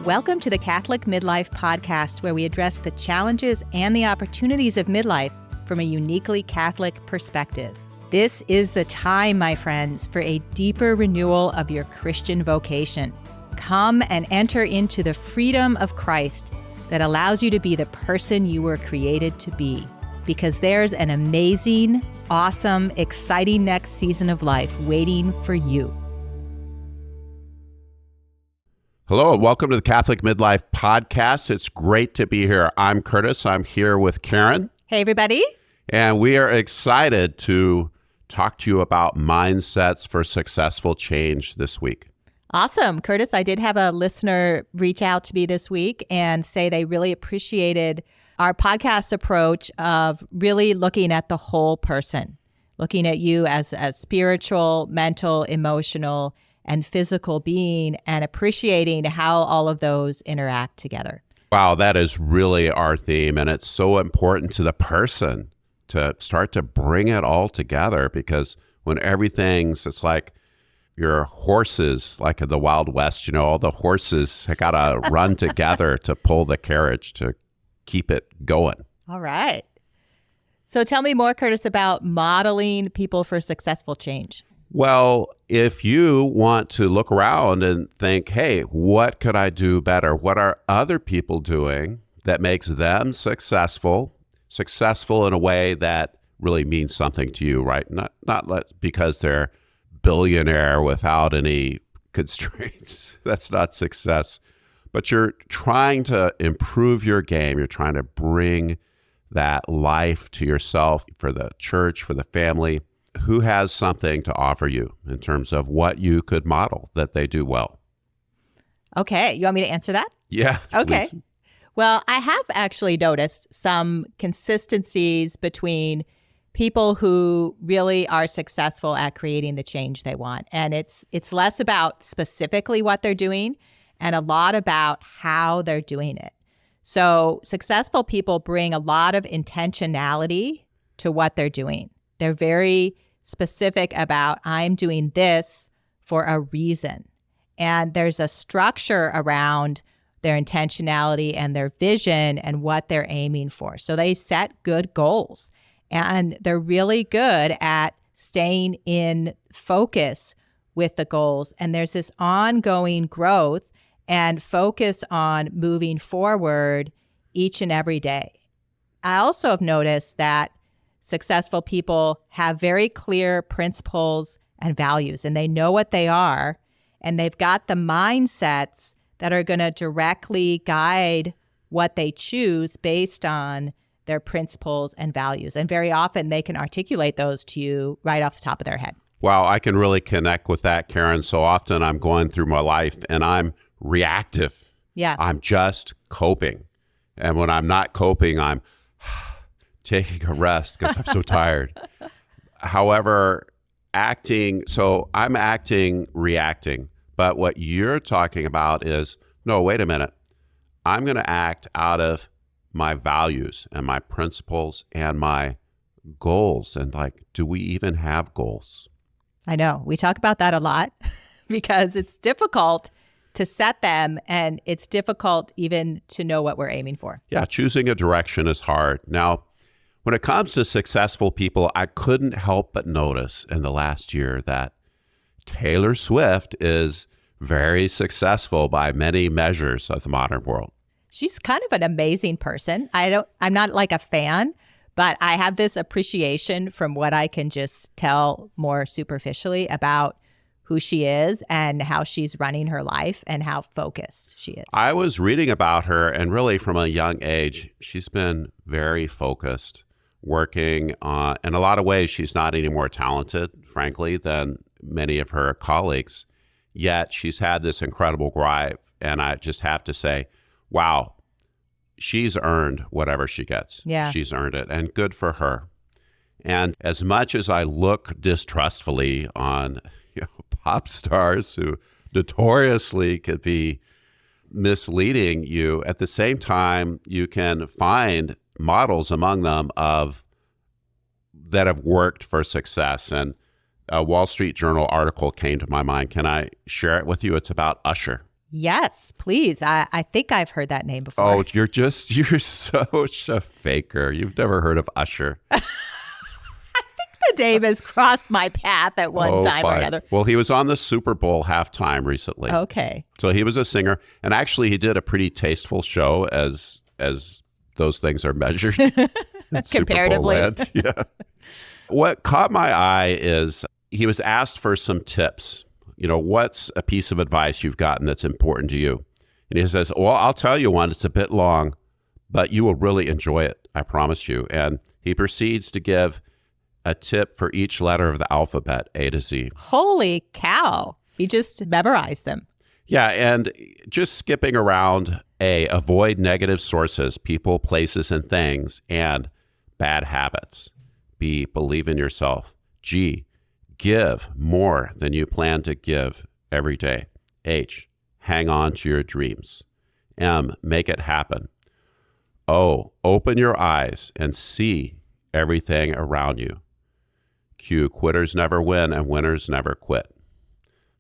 Welcome to the Catholic Midlife Podcast, where we address the challenges and the opportunities of midlife from a uniquely Catholic perspective. This is the time, my friends, for a deeper renewal of your Christian vocation. Come and enter into the freedom of Christ that allows you to be the person you were created to be, because there's an amazing, awesome, exciting next season of life waiting for you. Hello, and welcome to the Catholic Midlife Podcast. It's great to be here. I'm Curtis. I'm here with Karen. Hey, everybody. And we are excited to talk to you about mindsets for successful change this week. Awesome. Curtis, I did have a listener reach out to me this week and say they really appreciated our podcast approach of really looking at the whole person, looking at you as a spiritual, mental, emotional, and physical being, and appreciating how all of those interact together. Wow, that is really our theme. And it's so important to the person to start to bring it all together, because when it's like your horses, like in the Wild West, all the horses got to run together to pull the carriage to keep it going. All right. So tell me more, Curtis, about modeling people for successful change. Well, if you want to look around and think, hey, what could I do better? What are other people doing that makes them successful in a way that really means something to you, right? Not because they're billionaire without any constraints. That's not success. But you're trying to improve your game. You're trying to bring that life to yourself, for the church, for the family. Who has something to offer you in terms of what you could model that they do well? Okay. You want me to answer that? Yeah. Okay. Please. Well, I have actually noticed some consistencies between people who really are successful at creating the change they want. And it's less about specifically what they're doing and a lot about how they're doing it. So successful people bring a lot of intentionality to what they're doing. They're very specific about, I'm doing this for a reason. And there's a structure around their intentionality and their vision and what they're aiming for. So they set good goals, and they're really good at staying in focus with the goals. And there's this ongoing growth and focus on moving forward each and every day. I also have noticed that successful people have very clear principles and values, and they know what they are, and they've got the mindsets that are going to directly guide what they choose based on their principles and values. And very often they can articulate those to you right off the top of their head. Wow, I can really connect with that, Karen. So often I'm going through my life and I'm reactive. Yeah. I'm just coping. And when I'm not coping, I'm taking a rest because I'm so tired. However, I'm acting, reacting. But what you're talking about is, no, wait a minute. I'm going to act out of my values and my principles and my goals. And do we even have goals? I know. We talk about that a lot because it's difficult to set them, and it's difficult even to know what we're aiming for. Yeah, choosing a direction is hard. Now, when it comes to successful people, I couldn't help but notice in the last year that Taylor Swift is very successful by many measures of the modern world. She's kind of an amazing person. I'm not like a fan, but I have this appreciation from what I can just tell more superficially about who she is and how she's running her life and how focused she is. I was reading about her, and really from a young age, she's been very focused, working on, in a lot of ways, she's not any more talented, frankly, than many of her colleagues. Yet she's had this incredible drive. And I just have to say, wow, she's earned whatever she gets. Yeah. She's earned it, and good for her. And as much as I look distrustfully on pop stars who notoriously could be misleading you, at the same time, you can find models among them that have worked for success. And a Wall Street Journal article came to my mind. Can I share it with you? It's about Usher. Yes, please. I think I've heard that name before. Oh, you're such a faker. You've never heard of Usher. The name has crossed my path at one time or another. Well, he was on the Super Bowl halftime recently. Okay. So he was a singer, and actually he did a pretty tasteful show as those things are measured. Comparatively. Yeah. What caught my eye is he was asked for some tips. What's a piece of advice you've gotten that's important to you? And he says, well, I'll tell you one. It's a bit long, but you will really enjoy it. I promise you. And he proceeds to give a tip for each letter of the alphabet, A to Z. Holy cow. He just memorized them. Yeah. And just skipping around A, avoid negative sources, people, places, and things, and bad habits. B, believe in yourself. G, give more than you plan to give every day. H, hang on to your dreams. M, make it happen. O, open your eyes and see everything around you. Q, quitters never win and winners never quit.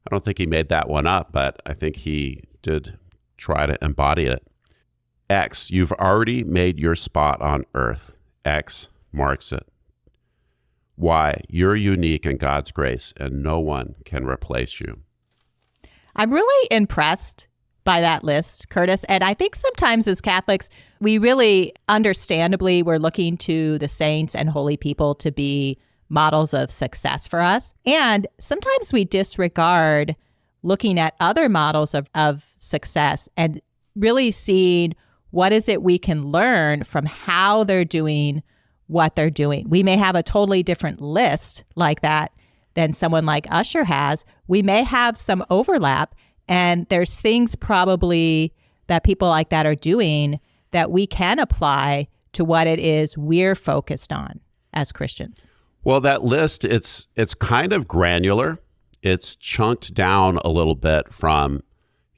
I don't think he made that one up, but I think he did try to embody it. X, you've already made your spot on earth. X marks it. Y, you're unique in God's grace and no one can replace you. I'm really impressed by that list, Curtis. And I think sometimes as Catholics, we really understandably, we're looking to the saints and holy people to be models of success for us. And sometimes we disregard looking at other models of success and really seeing what is it we can learn from how they're doing what they're doing. We may have a totally different list like that than someone like Usher has. We may have some overlap, and there's things probably that people like that are doing that we can apply to what it is we're focused on as Christians. Well, that list, it's kind of granular. It's chunked down a little bit from,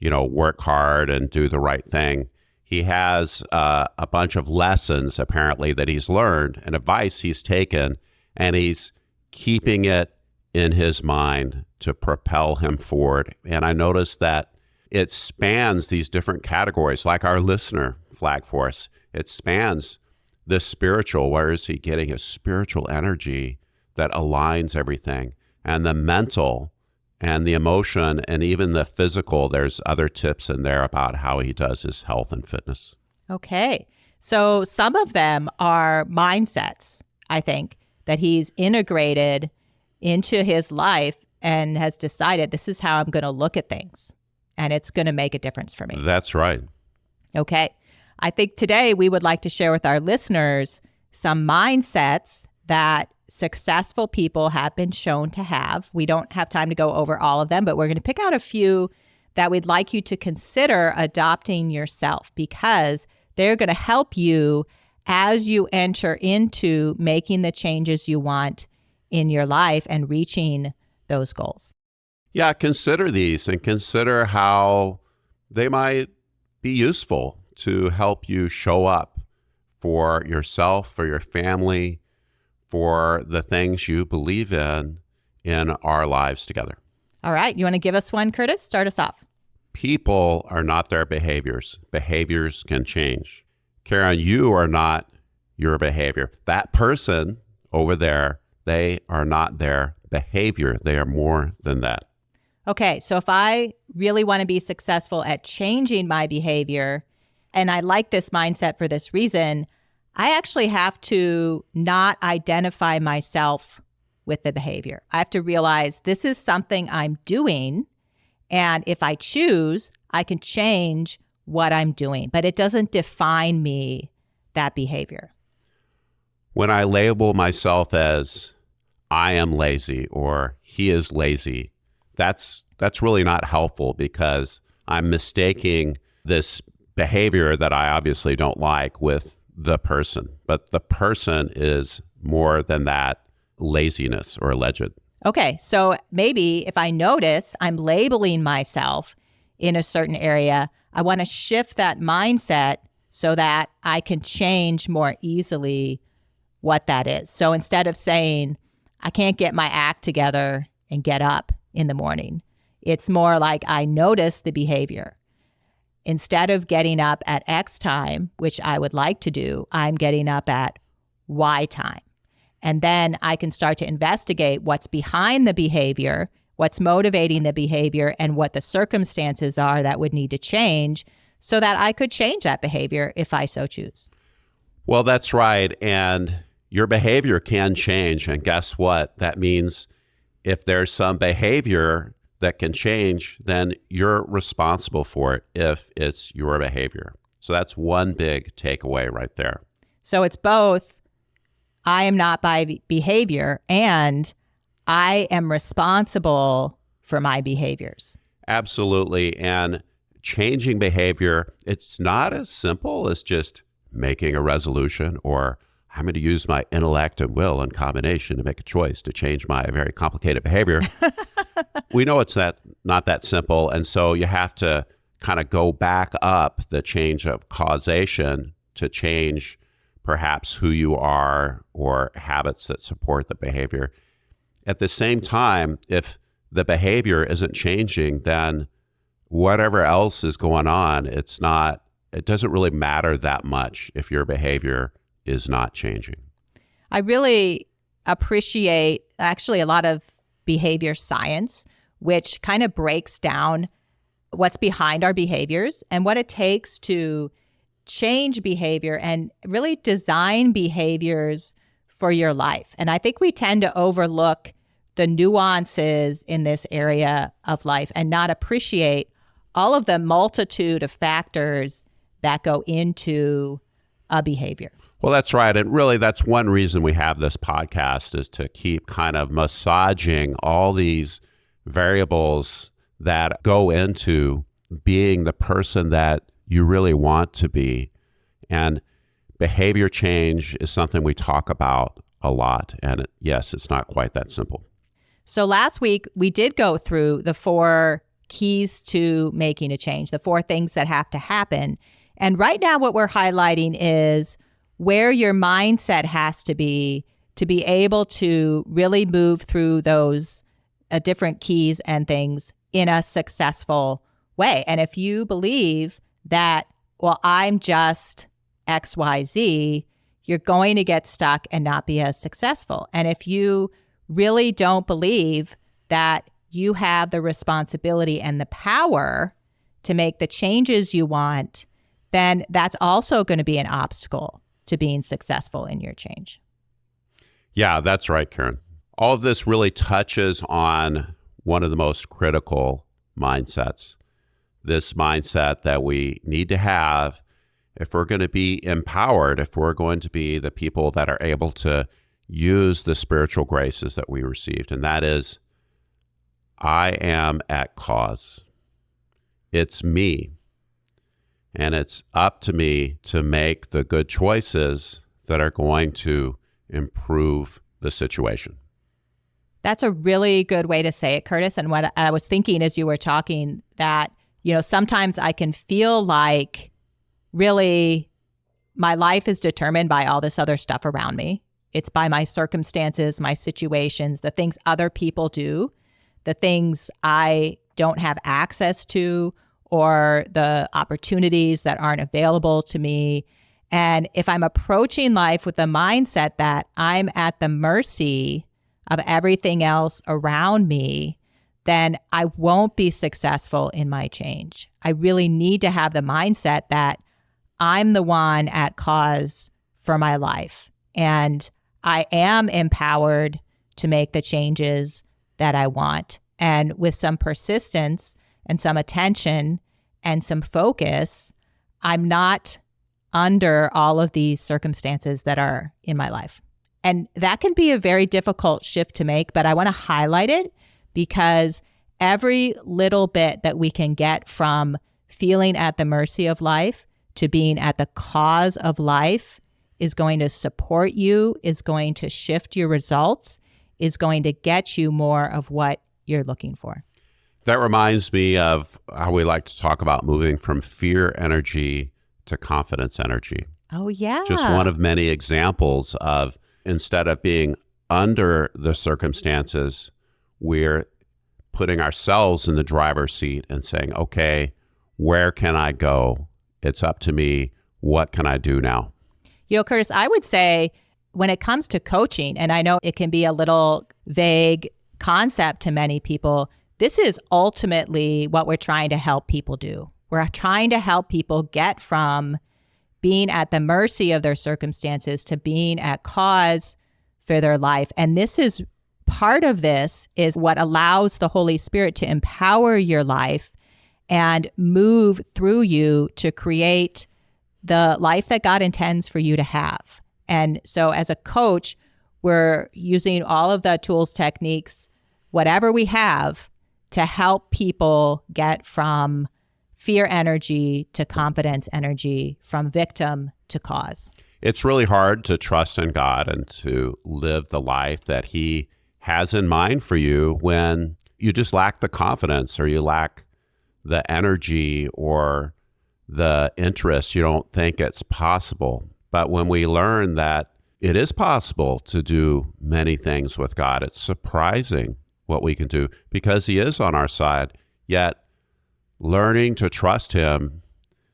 work hard and do the right thing. He has a bunch of lessons, apparently, that he's learned and advice he's taken, and he's keeping it in his mind to propel him forward. And I noticed that it spans these different categories, like our listener flag for us. It spans the spiritual. Where is he getting his spiritual energy that aligns everything? And the mental and the emotion and even the physical. There's other tips in there about how he does his health and fitness. Okay. So some of them are mindsets, I think, that he's integrated into his life and has decided this is how I'm going to look at things, and it's going to make a difference for me. That's right. Okay. I think today we would like to share with our listeners some mindsets that successful people have been shown to have. We don't have time to go over all of them, but we're going to pick out a few that we'd like you to consider adopting yourself, because they're going to help you as you enter into making the changes you want in your life and reaching those goals. Yeah, consider these and consider how they might be useful to help you show up for yourself, for your family, for the things you believe in our lives together. All right. You want to give us one, Curtis? Start us off. People are not their behaviors. Behaviors can change. Karen, you are not your behavior. That person over there, they are not their behavior. They are more than that. Okay. So if I really want to be successful at changing my behavior, and I like this mindset for this reason, I actually have to not identify myself with the behavior. I have to realize this is something I'm doing, and if I choose, I can change what I'm doing, but it doesn't define me, that behavior. When I label myself as I am lazy or he is lazy, that's really not helpful, because I'm mistaking this behavior that I obviously don't like with the person. But the person is more than that laziness or alleged. Okay, so maybe if I notice I'm labeling myself in a certain area, I want to shift that mindset so that I can change more easily what that is. So instead of saying, I can't get my act together and get up in the morning, it's more like I notice the behavior. instead of getting up at X time, which I would like to do, I'm getting up at Y time. And then I can start to investigate what's behind the behavior, what's motivating the behavior, and what the circumstances are that would need to change so that I could change that behavior if I so choose. Well, that's right. And your behavior can change. And guess what? That means if there's some behavior that can change, then you're responsible for it if it's your behavior. So that's one big takeaway right there. So it's both I am not by behavior and I am responsible for my behaviors. Absolutely. And changing behavior, it's not as simple as just making a resolution or I'm going to use my intellect and will in combination to make a choice to change my very complicated behavior. We know it's not that simple. And so you have to kind of go back up the change of causation to change perhaps who you are or habits that support the behavior. At the same time, if the behavior isn't changing, then whatever else is going on, it doesn't really matter that much if your behavior is not changing. I really appreciate actually a lot of behavior science, which kind of breaks down what's behind our behaviors and what it takes to change behavior and really design behaviors for your life. And I think we tend to overlook the nuances in this area of life and not appreciate all of the multitude of factors that go into a behavior. Well, that's right. And really, that's one reason we have this podcast is to keep kind of massaging all these variables that go into being the person that you really want to be. And behavior change is something we talk about a lot. And yes, it's not quite that simple. So last week, we did go through the 4 keys to making a change, the 4 things that have to happen. And right now, what we're highlighting is where your mindset has to be able to really move through those different keys and things in a successful way. And if you believe that, well, I'm just XYZ, you're going to get stuck and not be as successful. And if you really don't believe that you have the responsibility and the power to make the changes you want, then that's also going to be an obstacle to being successful in your change. Yeah, that's right, Karen. All of this really touches on one of the most critical mindsets, this mindset that we need to have if we're going to be empowered, if we're going to be the people that are able to use the spiritual graces that we received. And that is, I am at cause. It's me. And it's up to me to make the good choices that are going to improve the situation. That's a really good way to say it, Curtis. And what I was thinking as you were talking that, sometimes I can feel like really my life is determined by all this other stuff around me. It's by my circumstances, my situations, the things other people do, the things I don't have access to, or the opportunities that aren't available to me. And if I'm approaching life with the mindset that I'm at the mercy of everything else around me, then I won't be successful in my change. I really need to have the mindset that I'm the one at cause for my life. And I am empowered to make the changes that I want. And with some persistence and some attention and some focus, I'm not under all of these circumstances that are in my life. And that can be a very difficult shift to make, but I want to highlight it because every little bit that we can get from feeling at the mercy of life to being at the cause of life is going to support you, is going to shift your results, is going to get you more of what you're looking for. That reminds me of how we like to talk about moving from fear energy to confidence energy. Oh, yeah. Just one of many examples of instead of being under the circumstances, we're putting ourselves in the driver's seat and saying, okay, where can I go? It's up to me. What can I do now? Curtis, I would say when it comes to coaching, and I know it can be a little vague concept to many people, this is ultimately what we're trying to help people do. We're trying to help people get from being at the mercy of their circumstances to being at cause for their life. And this is part of this is what allows the Holy Spirit to empower your life and move through you to create the life that God intends for you to have. And so as a coach, we're using all of the tools, techniques, whatever we have to help people get from fear energy to confidence energy, from victim to cause. It's really hard to trust in God and to live the life that He has in mind for you when you just lack the confidence or you lack the energy or the interest. You don't think it's possible. But when we learn that it is possible to do many things with God, it's surprising what we can do because He is on our side. Yet learning to trust Him,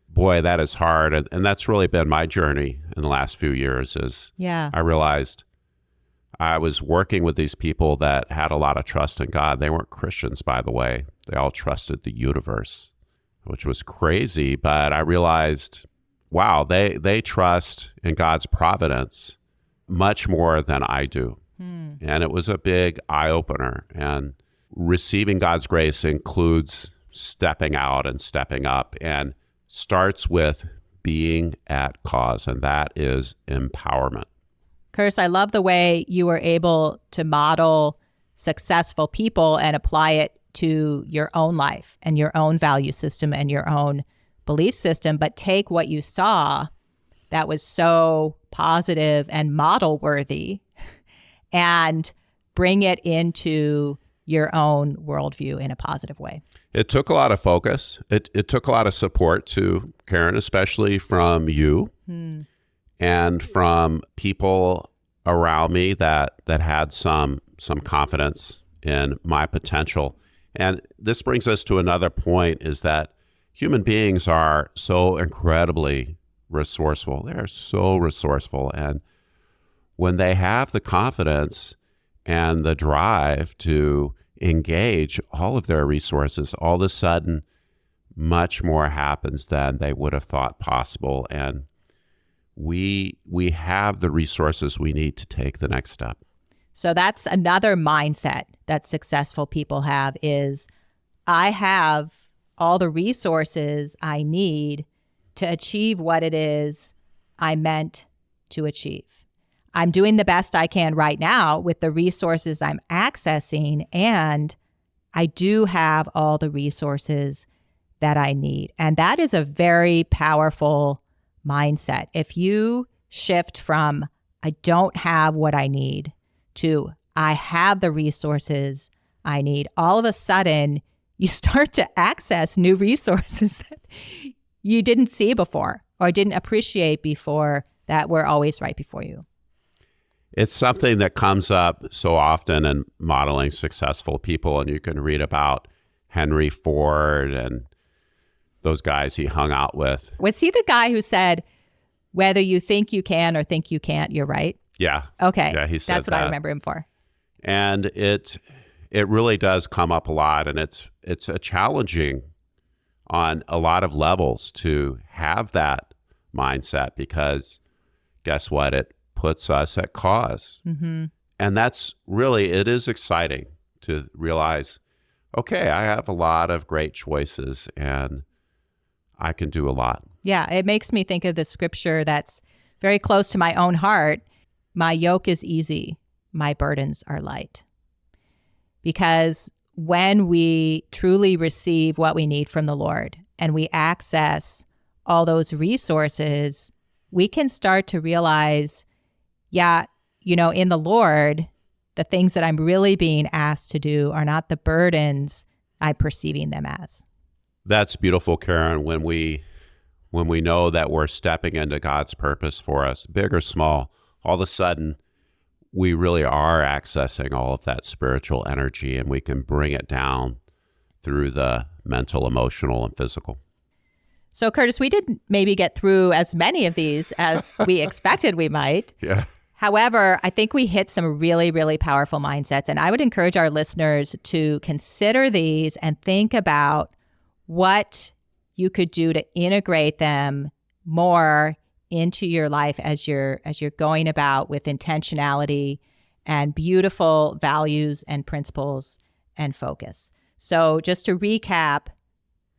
boy, that is hard. And that's really been my journey in the last few years is I realized I was working with these people that had a lot of trust in God. They weren't Christians, by the way. They all trusted the universe, which was crazy. But I realized, wow, they trust in God's providence much more than I do. And it was a big eye-opener. And receiving God's grace includes stepping out and stepping up and starts with being at cause, and that is empowerment. Curtis, I love the way you were able to model successful people and apply it to your own life and your own value system and your own belief system, but take what you saw that was so positive and model worthy and bring it into your own worldview in a positive way. It took a lot of focus. It took a lot of support too, Karen, especially from you and from people around me that had some confidence in my potential. And this brings us to another point, is that human beings are so incredibly resourceful. They are so resourceful. And when they have the confidence and the drive to engage all of their resources, all of a sudden, much more happens than they would have thought possible. And we have the resources we need to take the next step. So that's another mindset that successful people have is, I have all the resources I need to achieve what it is I meant to achieve. I'm doing the best I can right now with the resources I'm accessing, and I do have all the resources that I need. And that is a very powerful mindset. If you shift from I don't have what I need to I have the resources I need, all of a sudden you start to access new resources that you didn't see before or didn't appreciate before that were always right before you. It's something that comes up so often in modeling successful people, and you can read about Henry Ford and those guys he hung out with. Was he the guy who said, whether you think you can or think you can't, you're right? Yeah. Okay. Yeah, he said that's what I remember him for. And it really does come up a lot, and it's a challenging on a lot of levels to have that mindset, because guess what? It puts us at cause. Mm-hmm. And that's really, it is exciting to realize, okay, I have a lot of great choices and I can do a lot. Yeah, it makes me think of the scripture that's very close to my own heart. My yoke is easy, my burdens are light. Because when we truly receive what we need from the Lord and we access all those resources, we can start to realize, in the Lord, the things that I'm really being asked to do are not the burdens I'm perceiving them as. That's beautiful, Karen, when we know that we're stepping into God's purpose for us, big or small, all of a sudden we really are accessing all of that spiritual energy, and we can bring it down through the mental, emotional, and physical. So, Curtis, we didn't maybe get through as many of these as we expected we might. Yeah. However, I think we hit some really, really powerful mindsets. And I would encourage our listeners to consider these and think about what you could do to integrate them more into your life as you're going about with intentionality and beautiful values and principles and focus. So just to recap,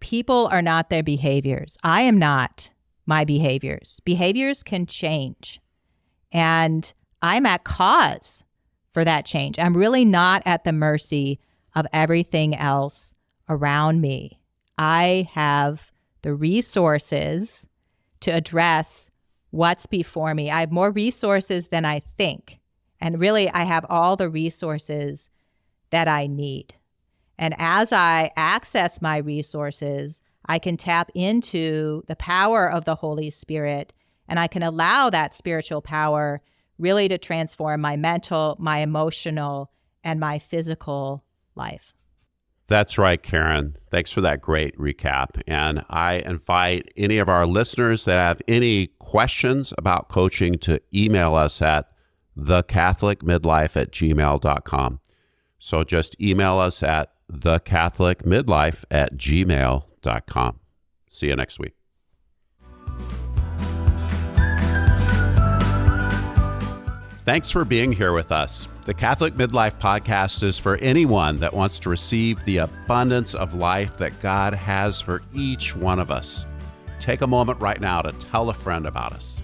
people are not their behaviors. I am not my behaviors. Behaviors can change. And I'm at cause for that change. I'm really not at the mercy of everything else around me. I have the resources to address what's before me. I have more resources than I think. And really, I have all the resources that I need. And as I access my resources, I can tap into the power of the Holy Spirit, and I can allow that spiritual power really to transform my mental, my emotional, and my physical life. That's right, Karen. Thanks for that great recap. And I invite any of our listeners that have any questions about coaching to email us at thecatholicmidlife@gmail.com. So just email us at thecatholicmidlife@gmail.com. See you next week. Thanks for being here with us. The Catholic Midlife Podcast is for anyone that wants to receive the abundance of life that God has for each one of us. Take a moment right now to tell a friend about us.